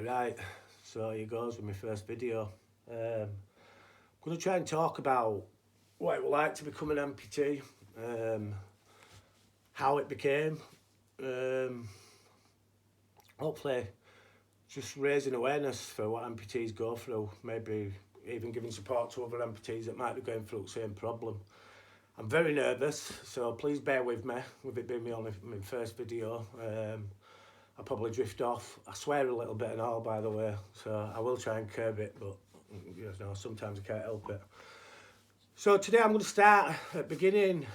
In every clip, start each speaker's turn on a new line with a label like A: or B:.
A: Okay, right. So here goes with my first video. I'm going to try and talk about what it was like to become an amputee, how it became, um, hopefully just raising awareness for what amputees go through, maybe even giving support to other amputees that might be going through the same problem. I'm very nervous, so please bear with me, with it being my first video. I'll probably drift off. I swear a little bit and all, by the way, so I will try and curb it, but you know, sometimes I can't help it. So today I'm going to start at the beginning.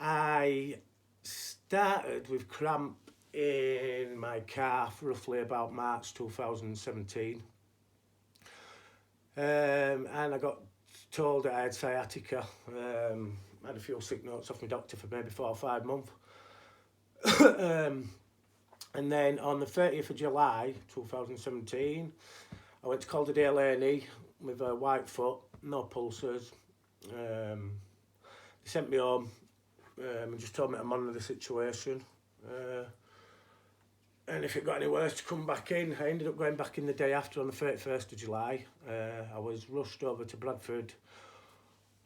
A: I started with cramp in my calf roughly about March 2017. And I got told that I had sciatica. I had a few sick notes off my doctor for maybe 4 or 5 months. And then on the 30th of July 2017, I went to Calderdale A&E with a white foot, no pulses. They sent me home and just told me to monitor the situation. And if it got any worse, to come back in. I ended up going back in the day after on the 31st of July. I was rushed over to Bradford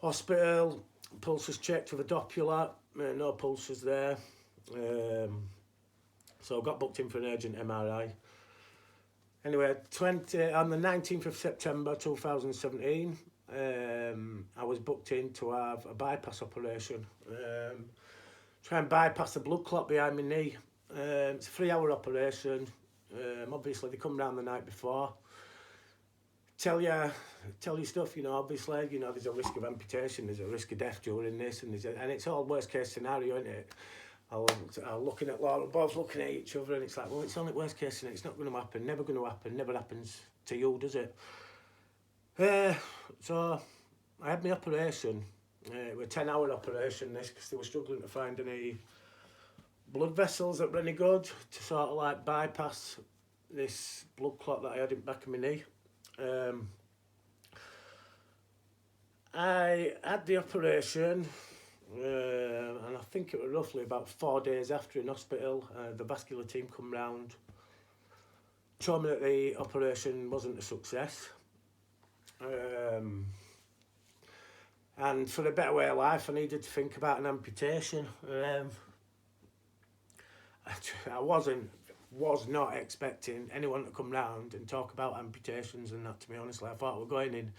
A: Hospital, pulses checked with a Doppler, no pulses there. So I got booked in for an urgent MRI. Anyway, on the 19th of September 2017, I was booked in to have a bypass operation. Try and bypass the blood clot behind my knee. It's a 3-hour operation. Obviously, they come round the night before. Tell you stuff, you know, obviously, you know, there's a risk of amputation, there's a risk of death during this, and it's all worst case scenario, isn't it? I'm looking at Laura, Bob's looking at each other, and it's like, well, it's only worst case scenario, it's not going to happen, never going to happen, never happens to you, does it? So I had my operation. It was a 10-hour operation, this, because they were struggling to find any blood vessels that were any good to sort of like bypass this blood clot that I had in the back of my knee. I had the operation, and I think it was roughly about 4 days after in hospital. The vascular team come round, told me that the operation wasn't a success. And for a better way of life, I needed to think about an amputation. I was not expecting anyone to come round and talk about amputations and that, to be honest. I thought we're going in,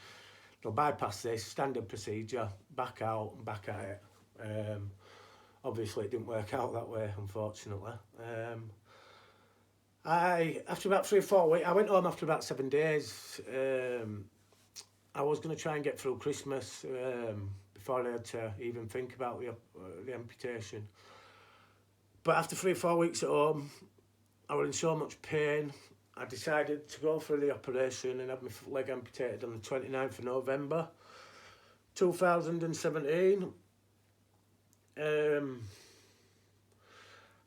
A: they'll bypass this, standard procedure, back out and back at it. Obviously it didn't work out that way, unfortunately. After about 3 or 4 weeks, I went home after about 7 days. I was going to try and get through Christmas before I had to even think about the amputation. But after 3 or 4 weeks at home, I was in so much pain, I decided to go for the operation and have my leg amputated on the 29th of November 2017.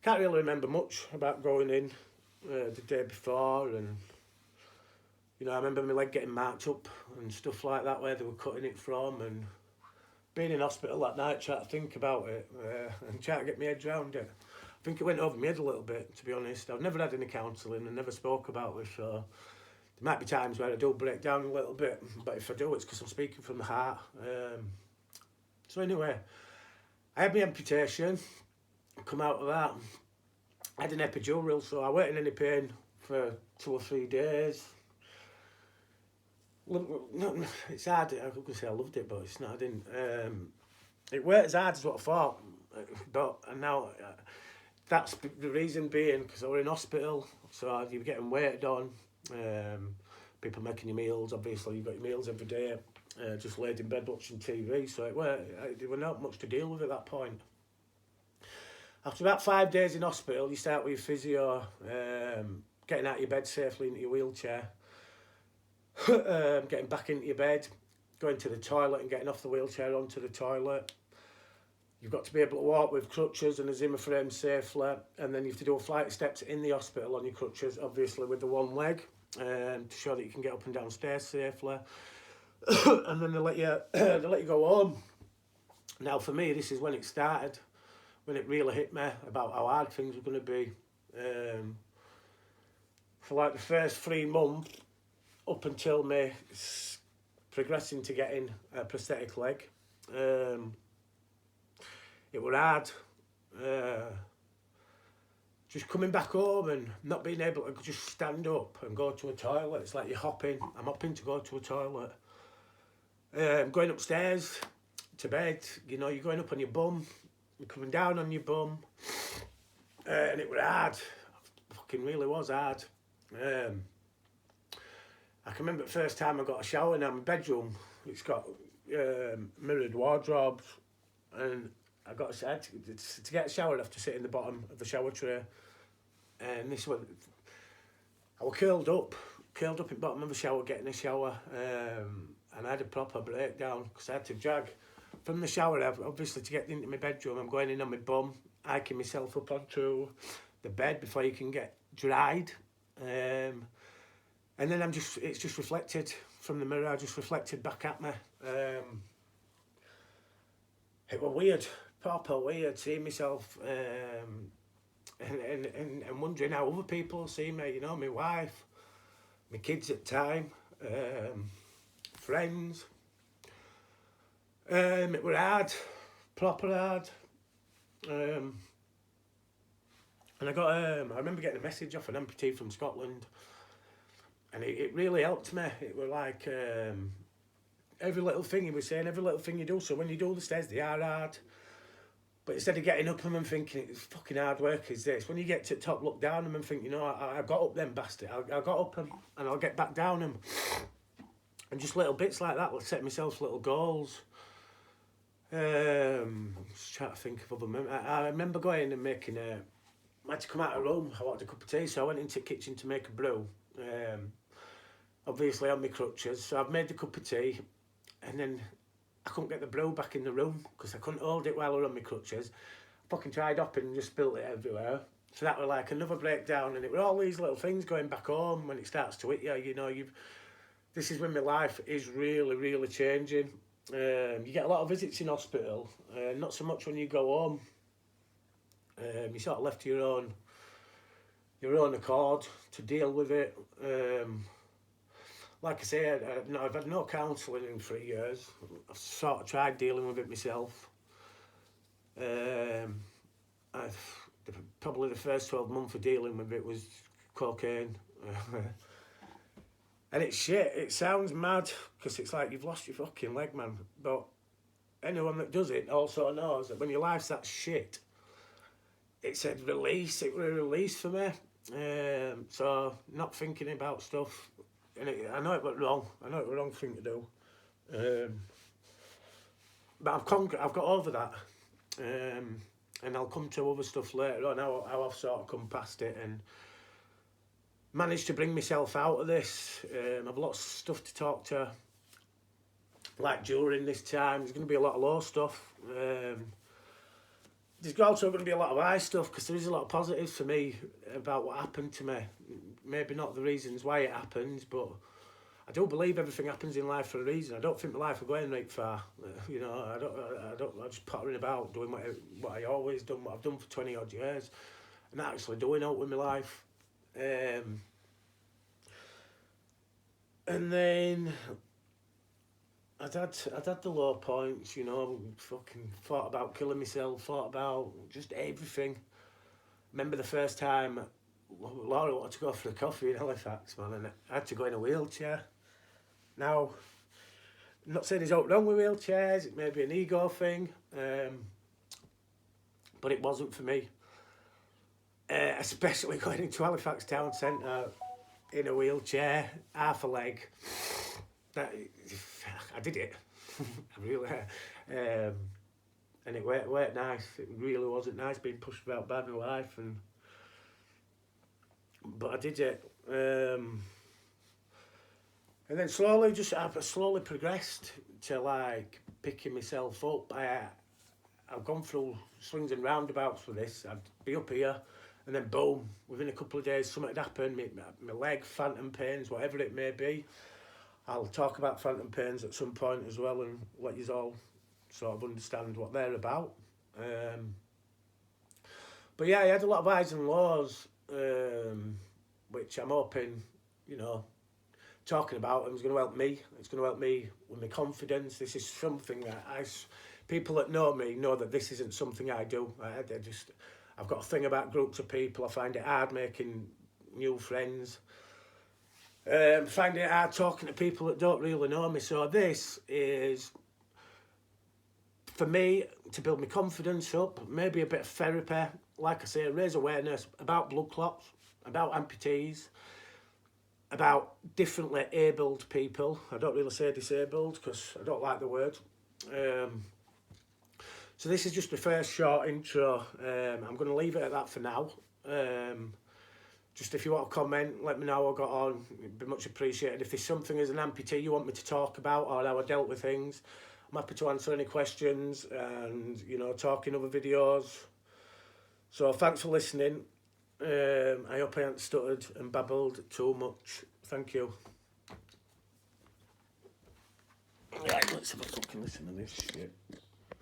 A: Can't really remember much about going in the day before, and you know, I remember my leg getting marked up and stuff like that, where they were cutting it from, and being in hospital that night, trying to think about it and trying to get my head around it. I think it went over my head a little bit, to be honest. I've never had any counselling and never spoke about this, so there might be times where I do break down a little bit, but if I do, it's because I'm speaking from the heart. So anyway, I had my amputation, come out of that. I had an epidural, so I wasn't in any pain for 2 or 3 days. It's hard, I could say I loved it, but it's not, I didn't. It weren't as hard as what I thought, but now that's the reason being because I was in hospital, so you were getting waited on, people making your meals, obviously you've got your meals every day, just laid in bed watching TV, so there were not much to deal with at that point. After about 5 days in hospital, you start with your physio, getting out of your bed safely into your wheelchair, getting back into your bed, going to the toilet and getting off the wheelchair onto the toilet. You've got to be able to walk with crutches and a Zimmer frame safely, and then you have to do a flight of steps in the hospital on your crutches, obviously with the one leg, to show that you can get up and down stairs safely. And then they let you go home. Now for me, this is when it started, when it really hit me about how hard things were going to be. for like the first 3 months up until me progressing to getting a prosthetic leg. It were hard. Just coming back home and not being able to just stand up and go to a toilet. It's like you're hopping. I'm hopping to go to a toilet. Going upstairs to bed, you know, you're going up on your bum, you're coming down on your bum. And it was hard. It fucking really was hard. I can remember the first time I got a shower in my bedroom. It's got mirrored wardrobes, and I had to get a shower. I'd have to sit in the bottom of the shower tray, and this was I was curled up in the bottom of the shower getting a shower, and I had a proper breakdown because I had to drag from the shower. Obviously, to get into my bedroom, I'm going in on my bum, hiking myself up onto the bed before you can get dried. And then it's just reflected from the mirror. I just reflected back at me. It was weird, proper weird, seeing myself and wondering how other people see me. You know, my wife, my kids at the time, friends. It was hard, proper hard. And I remember getting a message off an amputee from Scotland. And it really helped me. It was like every little thing he was saying, every little thing you do. So when you do the stairs, they are hard. But instead of getting up them and thinking, it's fucking hard work is this, when you get to the top, look down them and think, you know, I got up them bastard. I got up them and I'll get back down them. And just little bits like that will set myself little goals. Just trying to think of other memories. I remember going and making I had to come out of the room. I wanted a cup of tea, so I went into the kitchen to make a brew. Obviously on my crutches, so I've made the cup of tea, and then I couldn't get the brew back in the room because I couldn't hold it while I was on my crutches. I fucking tried hopping and just spilled it everywhere. So that was like another breakdown, and it were all these little things going back home when it starts to hit you. You know, this is when my life is really, really changing. You get a lot of visits in hospital, not so much when you go home. You sort of left to your own accord to deal with it. Like I say, I've had no counselling in 3 years. I've sort of tried dealing with it myself. Probably the first 12 months of dealing with it was cocaine. And it's shit. It sounds mad because it's like you've lost your fucking leg, man. But anyone that does it also knows that when your life's that shit, it's a release. It was a release for me. So not thinking about stuff. And I know it was wrong. I know it was the wrong thing to do. But I've got over that. And I'll come to other stuff later on, how I've sort of come past it and managed to bring myself out of this. I've lots of stuff to talk to. Like during this time, there's going to be a lot of low stuff. There's also going to be a lot of high stuff because there is a lot of positives for me about what happened to me. Maybe not the reasons why it happens, but I do believe everything happens in life for a reason. I don't think my life will go in right far. You know, I'm just pottering about doing what I always done, what I've done for 20 odd years, and actually doing out with my life. And then I'd had the low points, you know, fucking thought about killing myself, thought about just everything. Remember the first time Laura wanted to go for a coffee in Halifax, man, and I had to go in a wheelchair. Now, I'm not saying there's nothing wrong with wheelchairs, it may be an ego thing, but it wasn't for me. Especially going into Halifax town centre in a wheelchair, half a leg. I did it. I really, and it weren't nice. It really wasn't nice being pushed about by my wife, but I did it. And then I've slowly progressed to like picking myself up. I've gone through swings and roundabouts for this. I'd be up here, and then boom, within a couple of days, something had happened. My leg, phantom pains, whatever it may be. I'll talk about phantom pains at some point as well and let you all sort of understand what they're about. But yeah, I had a lot of highs and lows, which which I'm hoping, you know, talking about them is going to help me. It's going to help me with my confidence. This is something that people that know me know that this isn't something I do. I've got a thing about groups of people. I find it hard making new friends. Find it hard talking to people that don't really know me. So this is for me to build my confidence up, maybe a bit of therapy, like I say, raise awareness about blood clots, about amputees, about differently abled people. I don't really say disabled because I don't like the word. So this is just the first short intro. I'm going to leave it at that for now. Just if you want to comment, let me know how I got on. It'd be much appreciated. If there's something as an amputee you want me to talk about or how I dealt with things, I'm happy to answer any questions and, you know, talk in other videos. So thanks for listening. I hope I haven't stuttered and babbled too much. Thank you. Right, let's have a fucking listen to this shit.